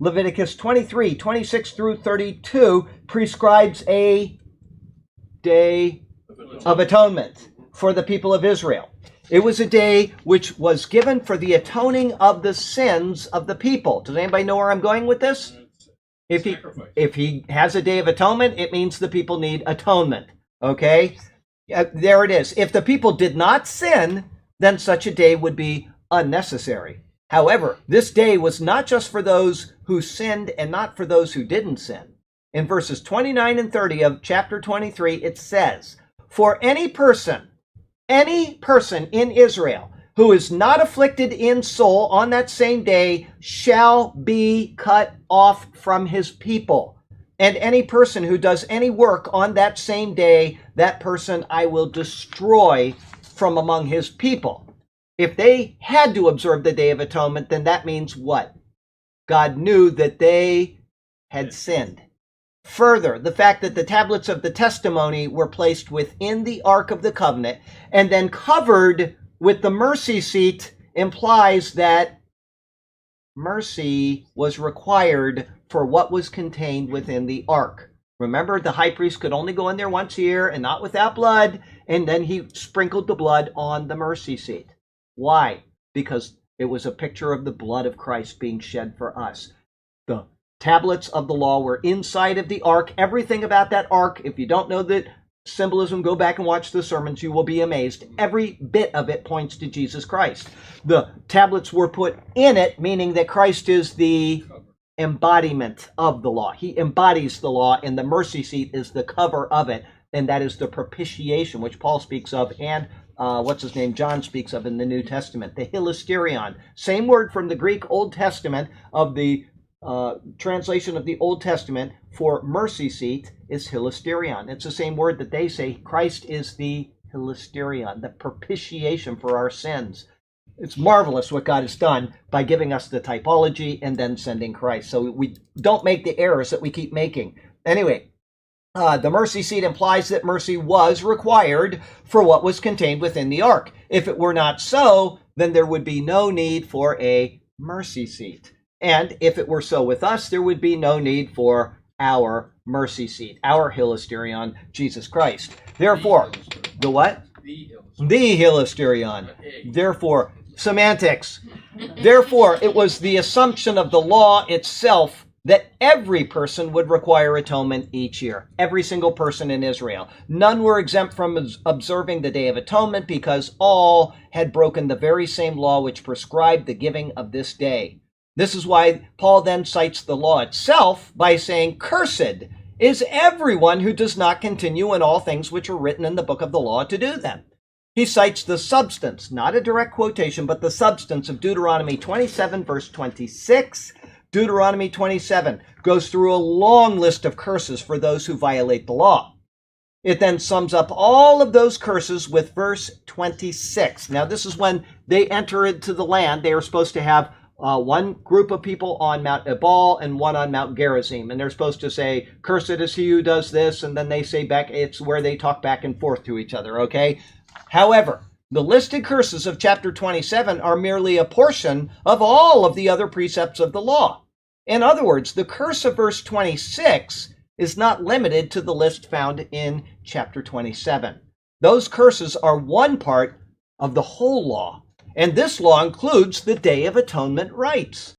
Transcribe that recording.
Leviticus 23, 26 through 32 prescribes a day of atonement for the people of Israel. It was a day which was given for the atoning of the sins of the people. Does anybody know where I'm going with this? If he has a day of atonement, it means the people need atonement. Okay? There it is. If the people did not sin, then such a day would be unnecessary. However, this day was not just for those who sinned and not for those who didn't sin. In verses 29 and 30 of chapter 23, it says, "For any person in Israel who is not afflicted in soul on that same day shall be cut off from his people. And any person who does any work on that same day, that person I will destroy from among his people." If they had to observe the Day of Atonement, then that means what? God knew that they had sinned. Further, the fact that the tablets of the testimony were placed within the Ark of the Covenant and then covered with the mercy seat implies that mercy was required for what was contained within the Ark. Remember, the high priest could only go in there once a year and not without blood, and then he sprinkled the blood on the mercy seat. Why? Because it was a picture of the blood of Christ being shed for us. The tablets of the law were inside of the ark. Everything about that ark, if you don't know the symbolism, go back and watch the sermons. You will be amazed. Every bit of it points to Jesus Christ. The tablets were put in it, meaning that Christ is the embodiment of the law. He embodies the law, and the mercy seat is the cover of it, and that is the propitiation, which Paul speaks of, and John speaks of in the New Testament. The hilasterion, same word from the Greek Old Testament of the translation of the Old Testament for mercy seat is hilasterion. It's the same word that they say Christ is the hilasterion, the propitiation for our sins. It's marvelous what God has done by giving us the typology and then sending Christ. So we don't make the errors that we keep making. Anyway, the mercy seat implies that mercy was required for what was contained within the ark. If it were not so, then there would be no need for a mercy seat. And if it were so with us, there would be no need for our mercy seat, our hilasterion, Jesus Christ. Therefore, the what? The hilasterion. Therefore, semantics. Therefore, it was the assumption of the law itself that every person would require atonement each year. Every single person in Israel. None were exempt from observing the Day of Atonement because all had broken the very same law which prescribed the giving of this day. This is why Paul then cites the law itself by saying, "Cursed is everyone who does not continue in all things which are written in the book of the law to do them." He cites the substance, not a direct quotation, but the substance of Deuteronomy 27, verse 26. Deuteronomy 27 goes through a long list of curses for those who violate the law. It then sums up all of those curses with verse 26. Now, this is when they enter into the land. They are supposed to have one group of people on Mount Ebal and one on Mount Gerizim. And they're supposed to say, "Cursed is he who does this." And then they say back, it's where they talk back and forth to each other, okay? However, the listed curses of chapter 27 are merely a portion of all of the other precepts of the law. In other words, the curse of verse 26 is not limited to the list found in chapter 27. Those curses are one part of the whole law, and this law includes the Day of Atonement rites.